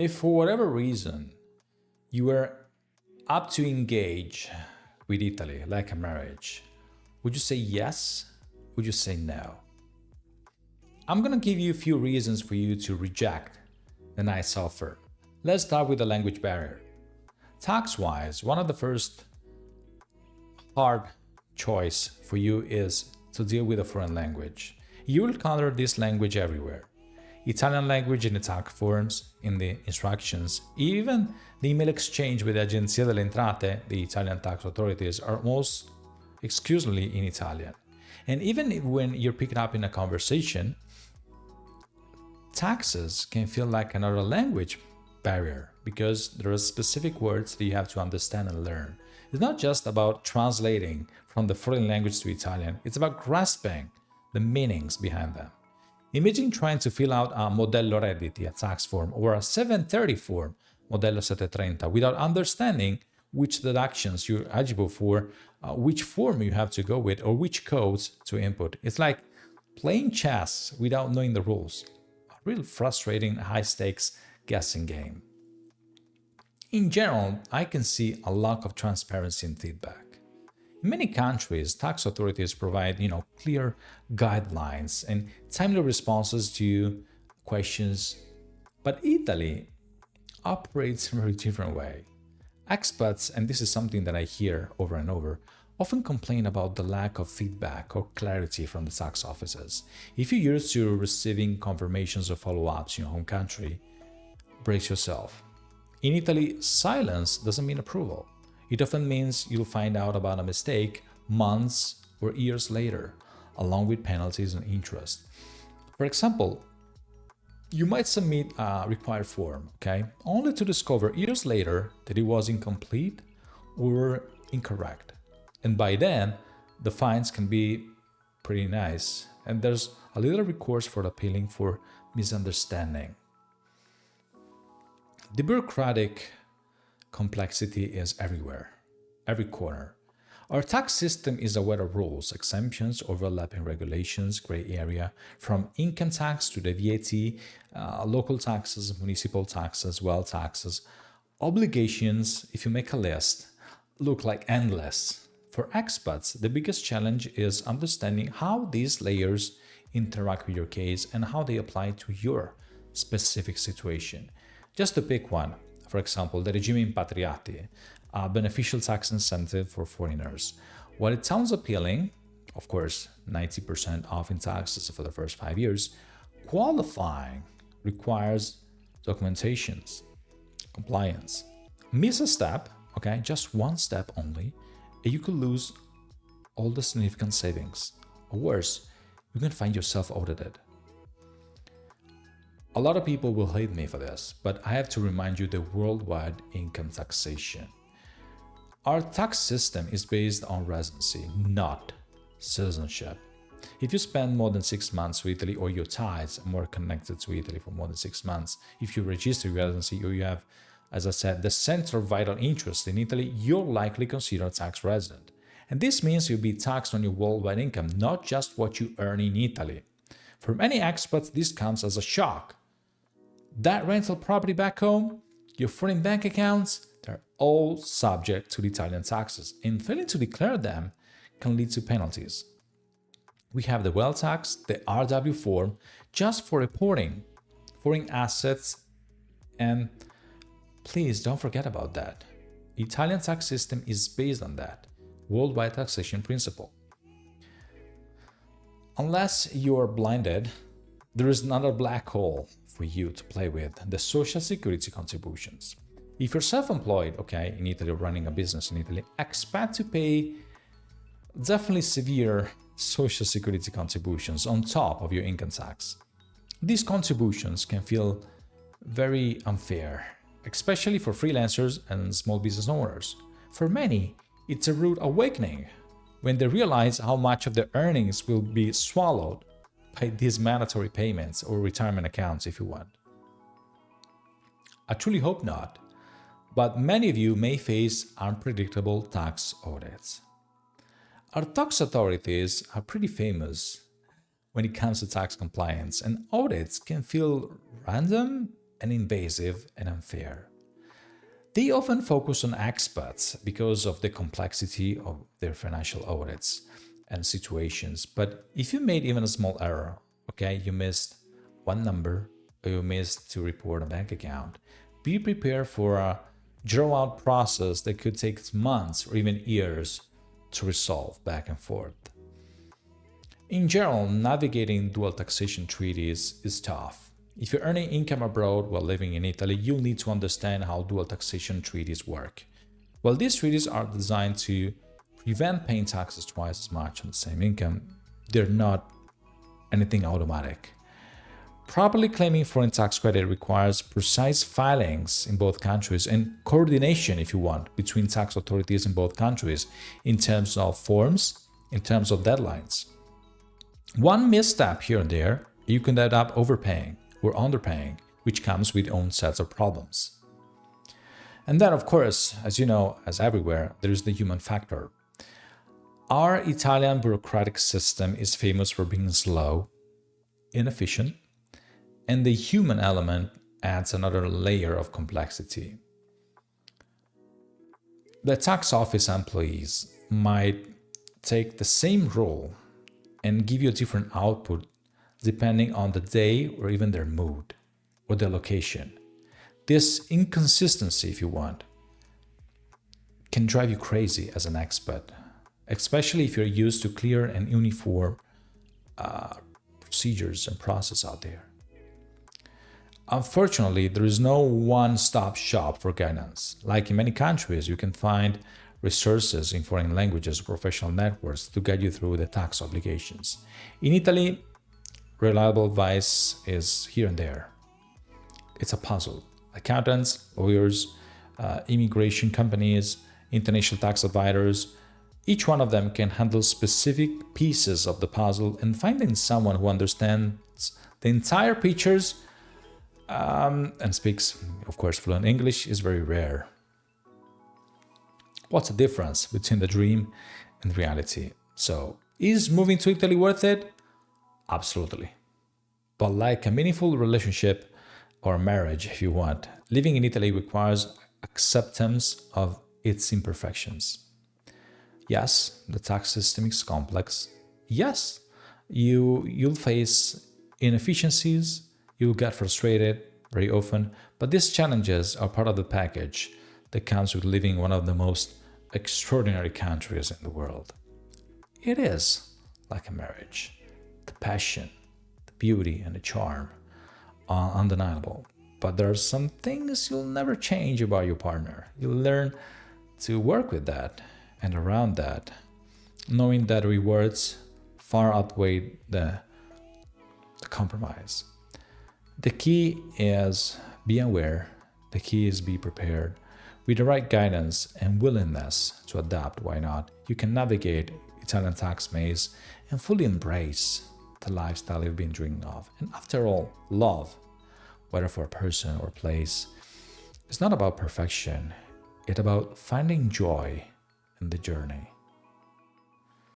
If for whatever reason you were up to engage with Italy like a marriage, would you say yes? Would you say no? I'm gonna give you a few reasons for you to reject the nice offer. Let's start with the language barrier. Tax-wise, one of the first hard choice for you is to deal with a foreign language. You will encounter this language everywhere. Italian language in the tax forms, in the instructions, even the email exchange with the Agenzia delle Entrate, the Italian tax authorities, are almost exclusively in Italian. And even when you're picking up in a conversation, taxes can feel like another language barrier because there are specific words that you have to understand and learn. It's not just about translating from the foreign language to Italian, it's about grasping the meanings behind them. Imagine trying to fill out a modello redditi, a tax form, or a 730 form, modello 730, without understanding which deductions you're eligible for, which form you have to go with, or which codes to input. It's like playing chess without knowing the rules. A real frustrating, high-stakes guessing game. In general, I can see a lack of transparency and feedback. In many countries, tax authorities provide, clear guidelines and timely responses to questions, but Italy operates in a very different way. Expats, and this is something that I hear over and over, often complain about the lack of feedback or clarity from the tax offices. If you're used to receiving confirmations or follow-ups in your home country, brace yourself. In Italy, silence doesn't mean approval. It often means you'll find out about a mistake months or years later, along with penalties and interest. For example, you might submit a required form, only to discover years later that it was incomplete or incorrect. And by then, the fines can be pretty nice, and there's a little recourse for appealing for misunderstanding. The bureaucratic complexity is everywhere, every corner. Our tax system is aware of rules, exemptions, overlapping regulations, gray area, from income tax to the VAT, local taxes, municipal taxes, wealth taxes. Obligations, if you make a list, look like endless. For expats, the biggest challenge is understanding how these layers interact with your case and how they apply to your specific situation. Just to pick one, for example, the regime impatriati, a beneficial tax incentive for foreigners. While it sounds appealing, of course, 90% off in taxes for the first 5 years, qualifying requires documentations, compliance. Miss a step, just one step only, and you could lose all the significant savings. Or worse, you can find yourself audited. A lot of people will hate me for this, but I have to remind you the worldwide income taxation. Our tax system is based on residency, not citizenship. If you spend more than 6 months with Italy, or your ties are more connected to Italy for more than 6 months, if you register your residency or you have, as I said, the central vital interest in Italy, you're likely considered a tax resident. And this means you'll be taxed on your worldwide income, not just what you earn in Italy. For many expats, this comes as a shock. That rental property back home, your foreign bank accounts, they're all subject to the Italian taxes, and failing to declare them can lead to penalties. We have the wealth tax, the RW form, just for reporting foreign assets, and please don't forget about that. Italian tax system is based on that worldwide taxation principle. Unless you are blinded, there is another black hole for you to play with, the social security contributions. If you're self-employed, in Italy, or running a business in Italy, expect to pay definitely severe social security contributions on top of your income tax. These contributions can feel very unfair, especially for freelancers and small business owners. For many, it's a rude awakening when they realize how much of their earnings will be swallowed by these mandatory payments or retirement accounts, if you want. I truly hope not, but many of you may face unpredictable tax audits. Our tax authorities are pretty famous when it comes to tax compliance, and audits can feel random and invasive and unfair. They often focus on expats because of the complexity of their financial audits and situations. But if you made even a small error, okay, you missed one number or you missed to report a bank account, be prepared for a draw out process that could take months or even years to resolve back and forth. In general, navigating dual taxation treaties is tough. If you're earning income abroad while living in Italy, you'll need to understand how dual taxation treaties work. While these treaties are designed to prevent paying taxes twice as much on the same income, they're not anything automatic. Properly claiming foreign tax credit requires precise filings in both countries and coordination, if you want, between tax authorities in both countries in terms of forms, in terms of deadlines. One misstep here and there, you can end up overpaying or underpaying, which comes with own sets of problems. And then, of course, as you know, as everywhere, there is the human factor. Our Italian bureaucratic system is famous for being slow, inefficient, and the human element adds another layer of complexity. The tax office employees might take the same role and give you a different output depending on the day or even their mood or their location. This inconsistency, if you want, can drive you crazy as an expat, especially if you're used to clear and uniform procedures and process out there. Unfortunately, there is no one-stop shop for guidance. Like in many countries, you can find resources in foreign languages or professional networks to guide you through the tax obligations. In Italy, reliable advice is here and there. It's a puzzle. Accountants, lawyers, immigration companies, international tax advisors, each one of them can handle specific pieces of the puzzle, and finding someone who understands the entire pictures and speaks, of course, fluent English is very rare. What's the difference between the dream and reality? So, is moving to Italy worth it? Absolutely. But like a meaningful relationship or marriage, if you want, living in Italy requires acceptance of its imperfections. Yes, the tax system is complex. Yes, you'll face inefficiencies, you'll get frustrated very often, but these challenges are part of the package that comes with living in one of the most extraordinary countries in the world. It is like a marriage. The passion, the beauty, and the charm are undeniable. But there are some things you'll never change about your partner. You'll learn to work with that and around that, knowing that rewards far outweigh the compromise. The key is be aware, the key is be prepared. With the right guidance and willingness to adapt, why not? You can navigate Italian tax maze and fully embrace the lifestyle you've been dreaming of. And after all, love, whether for a person or a place, is not about perfection. It's about finding joy in the journey.